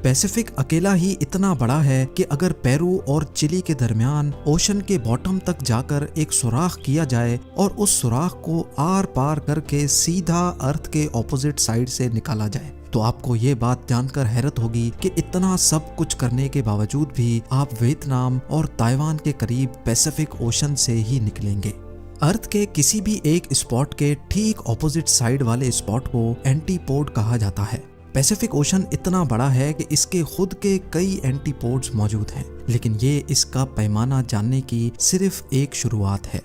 Pacific अकेला ही इतना बड़ा है कि अगर पेरू और चिली के दरमियान ओशन के बॉटम तक जाकर एक सुराख किया जाए और उस सुराख को आर पार करके सीधा अर्थ के ऑपोजिट साइड से निकाला जाए, तो आपको ये बात जानकर हैरत होगी कि इतना सब कुछ करने के बावजूद भी आप वियतनाम और ताइवान के करीब पैसिफिक ओशन से ही निकलेंगे। अर्थ के किसी भी एक स्पॉट के ठीक ऑपोजिट साइड वाले स्पॉट को एंटीपोड कहा जाता है। पैसिफिक ओशन इतना बड़ा है कि इसके खुद के कई एंटीपोड्स मौजूद हैं, लेकिन ये इसका पैमाना जानने की सिर्फ एक शुरुआत है।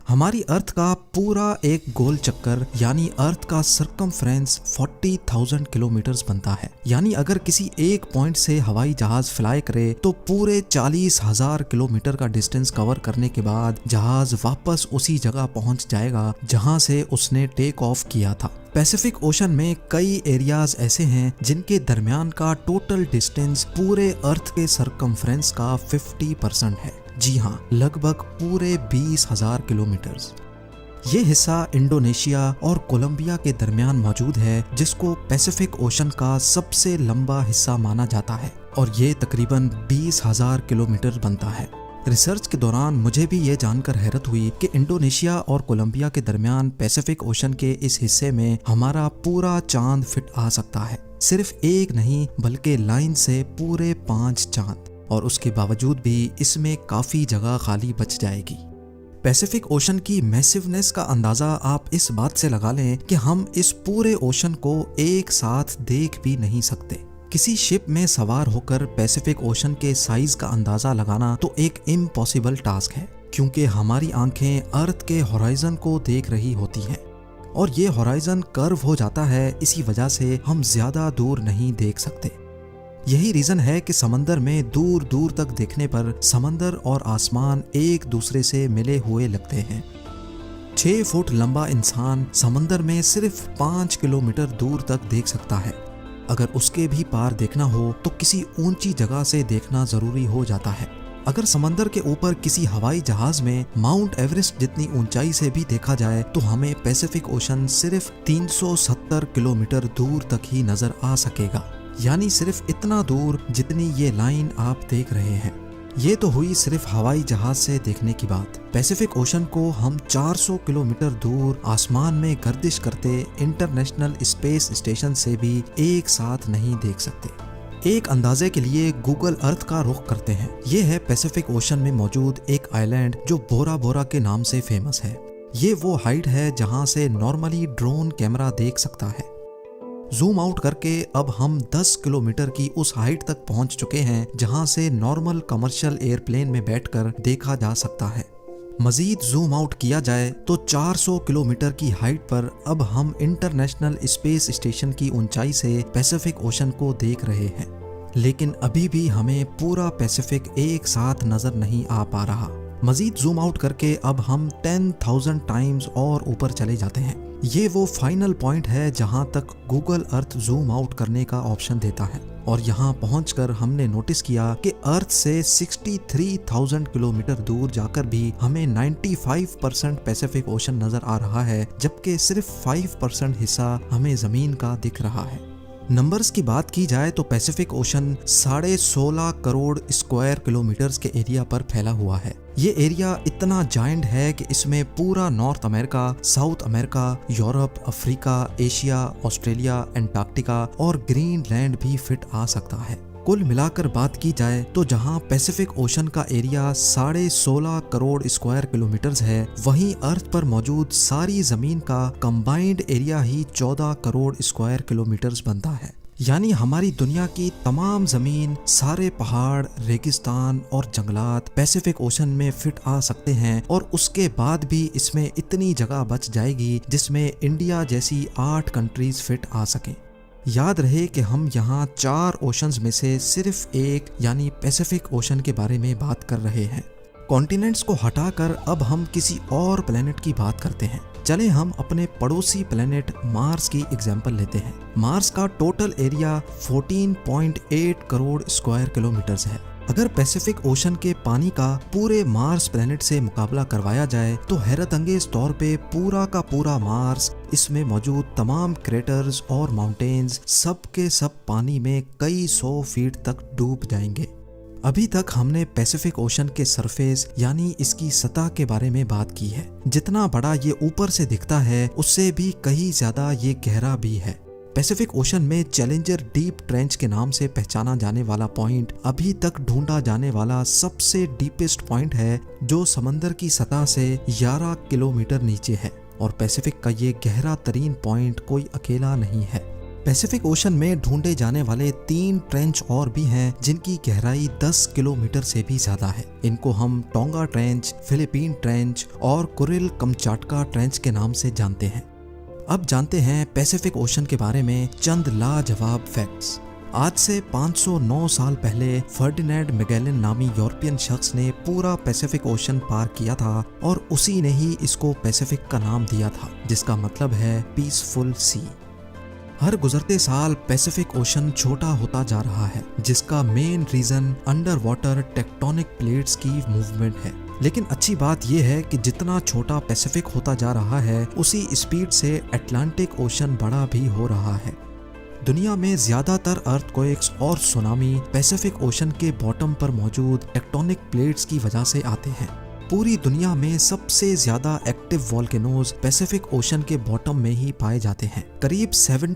हमारी अर्थ का पूरा एक गोल चक्कर यानी अर्थ का सर्कमफ्रेंस 40,000 किलोमीटर्स बनता है। यानी अगर किसी एक पॉइंट से हवाई जहाज फ्लाई करे तो पूरे 40,000 किलोमीटर का डिस्टेंस कवर करने के बाद जहाज वापस उसी जगह पहुंच जाएगा जहां से उसने टेक ऑफ किया था। पैसिफिक ओशन में कई एरियाज ऐसे हैं जिनके दरमियान का टोटल डिस्टेंस पूरे अर्थ के सर्कमफ्रेंस का 50% है। जी हाँ, लगभग पूरे 20,000 किलोमीटर्स। ये हिस्सा इंडोनेशिया और कोलंबिया के दरमियान मौजूद है, जिसको पैसिफिक ओशन का सबसे लंबा हिस्सा माना जाता है और ये तकरीबन 20,000 किलोमीटर बनता है। रिसर्च के दौरान मुझे भी ये जानकर हैरत हुई कि इंडोनेशिया और कोलंबिया के दरमियान पैसिफिक ओशन के इस हिस्से में हमारा पूरा चांद फिट आ सकता है। सिर्फ एक नहीं बल्कि लाइन से पूरे 5 चांद, और उसके बावजूद भी इसमें काफी जगह खाली बच जाएगी। पैसिफिक ओशन की मैसिवनेस का अंदाजा आप इस बात से लगा लें कि हम इस पूरे ओशन को एक साथ देख भी नहीं सकते। किसी शिप में सवार होकर पैसिफिक ओशन के साइज का अंदाजा लगाना तो एक इम्पॉसिबल टास्क है, क्योंकि हमारी आंखें अर्थ के होराइजन को देख रही होती हैं और ये होराइजन कर्व हो जाता है। इसी वजह से हम ज्यादा दूर नहीं देख सकते। यही रीजन है कि समंदर में दूर दूर तक देखने पर समंदर और आसमान एक दूसरे से मिले हुए लगते हैं। 6 फुट लंबा इंसान समंदर में सिर्फ 5 किलोमीटर दूर तक देख सकता है। अगर उसके भी पार देखना हो तो किसी ऊंची जगह से देखना जरूरी हो जाता है। अगर समंदर के ऊपर किसी हवाई जहाज में माउंट एवरेस्ट जितनी ऊंचाई से भी देखा जाए तो हमें पैसिफिक ओशन सिर्फ 370 किलोमीटर दूर तक ही नजर आ सकेगा, यानी सिर्फ इतना दूर जितनी ये लाइन आप देख रहे हैं। ये तो हुई सिर्फ हवाई जहाज से देखने की बात। पैसिफिक ओशन को हम 400 किलोमीटर दूर आसमान में गर्दिश करते इंटरनेशनल स्पेस स्टेशन से भी एक साथ नहीं देख सकते। एक अंदाजे के लिए गूगल अर्थ का रुख करते हैं। ये है पैसिफिक ओशन में मौजूद एक आइलैंड जो बोरा बोरा के नाम से फेमस है। ये वो हाइट है जहां से नॉर्मली ड्रोन कैमरा देख सकता है। जूम आउट करके अब हम 10 किलोमीटर की उस हाइट तक पहुंच चुके हैं जहां से नॉर्मल कमर्शियल एयरप्लेन में बैठकर देखा जा सकता है। मजीद जूम आउट किया जाए तो 400 किलोमीटर की हाइट पर अब हम इंटरनेशनल स्पेस स्टेशन की ऊंचाई से पैसिफिक ओशन को देख रहे हैं। लेकिन अभी भी हमें पूरा पैसिफिक एक साथ नजर नहीं आ पा रहा। मजीद जूम आउट करके अब हम 10,000 टाइम्स और ऊपर चले जाते हैं। ये वो फाइनल पॉइंट है जहां तक गूगल अर्थ जूम आउट करने का ऑप्शन देता है और यहां पहुंचकर हमने नोटिस किया कि अर्थ से 63,000 किलोमीटर दूर जाकर भी हमें 95% पैसिफिक ओशन नजर आ रहा है, जबकि सिर्फ 5% हिस्सा हमें जमीन का दिख रहा है। नंबर्स की बात की जाए तो Pacific ocean 16.5 crore square kilometres के एरिया पर फैला हुआ है। ये एरिया इतना जायंट है कि इसमें पूरा north America, south America, Europe, Africa, Asia, Australia, Antarctica और ग्रीनलैंड भी फिट आ सकता है। कुल मिलाकर बात की जाए तो जहां पैसिफिक ओशन का एरिया 16.5 करोड़ स्क्वायर किलोमीटर्स है, वहीं अर्थ पर मौजूद सारी जमीन का कंबाइंड एरिया ही 14 करोड़ स्क्वायर किलोमीटर्स बनता है। यानी हमारी दुनिया की तमाम जमीन, सारे पहाड़, रेगिस्तान और जंगलात पैसिफिक ओशन में फिट आ सकते हैं और उसके बाद भी इसमें इतनी जगह बच जाएगी जिसमें इंडिया जैसी 8 कंट्रीज फिट आ सकें। याद रहे कि हम यहाँ 4 ओशंस में से सिर्फ एक यानी पैसिफिक ओशन के बारे में बात कर रहे हैं। कॉन्टिनेंट्स को हटाकर अब हम किसी और प्लेनेट की बात करते हैं। चले हम अपने पड़ोसी प्लेनेट मार्स की एग्जांपल लेते हैं। मार्स का total area 14.8 crore square kilometres है। अगर पैसिफिक ओशन के पानी का पूरे मार्स प्लेनेट से मुकाबला करवाया जाए तो हैरत अंगेज तौर पे पूरा का पूरा मार्स, इसमें मौजूद तमाम क्रेटर्स और माउंटेन्स सब के सब पानी में कई 100 फीट तक डूब जाएंगे। अभी तक हमने पैसिफिक ओशन के सरफेस यानी इसकी सतह के बारे में बात की है। जितना बड़ा ये ऊपर से दिखता है उससे भी कहीं ज्यादा ये गहरा भी है। पैसिफिक ओशन में चैलेंजर डीप ट्रेंच के नाम से पहचाना जाने वाला पॉइंट अभी तक ढूंढा जाने वाला सबसे डीपेस्ट पॉइंट है, जो समंदर की सतह से 11 किलोमीटर नीचे है। और पैसिफिक का ये गहरा तरीन पॉइंट कोई अकेला नहीं है। पैसिफिक ओशन में ढूंढे जाने वाले 3 ट्रेंच और भी हैं जिनकी गहराई 10 किलोमीटर से भी ज्यादा है। इनको हम टोंगा ट्रेंच, फिलीपीन ट्रेंच और कुरिल कमचाटका ट्रेंच के नाम से जानते हैं। अब जानते हैं पैसिफिक ओशन के बारे में चंद लाजवाब फैक्ट्स। आज से 509 साल पहले फर्डिनेंड मैगेलन नामी यूरोपियन शख्स ने पूरा पैसिफिक ओशन पार किया था और उसी ने ही इसको पैसिफिक का नाम दिया था, जिसका मतलब है पीसफुल सी। हर गुजरते साल पैसिफिक ओशन छोटा होता जा रहा है, जिसका main reason under water tectonic plates की मूवमेंट है। लेकिन अच्छी बात यह है कि जितना छोटा पैसिफिक होता जा रहा है उसी स्पीड से अटलांटिक ओशन बड़ा भी हो रहा है। दुनिया में ज्यादातर अर्थक्वेक्स और सुनामी पैसिफिक ओशन के बॉटम पर मौजूद टेक्टोनिक प्लेट्स की वजह से आते हैं। पूरी दुनिया में सबसे ज्यादा एक्टिव वॉल्केनोज पैसिफिक ओशन के बॉटम में ही पाए जाते हैं। करीब 70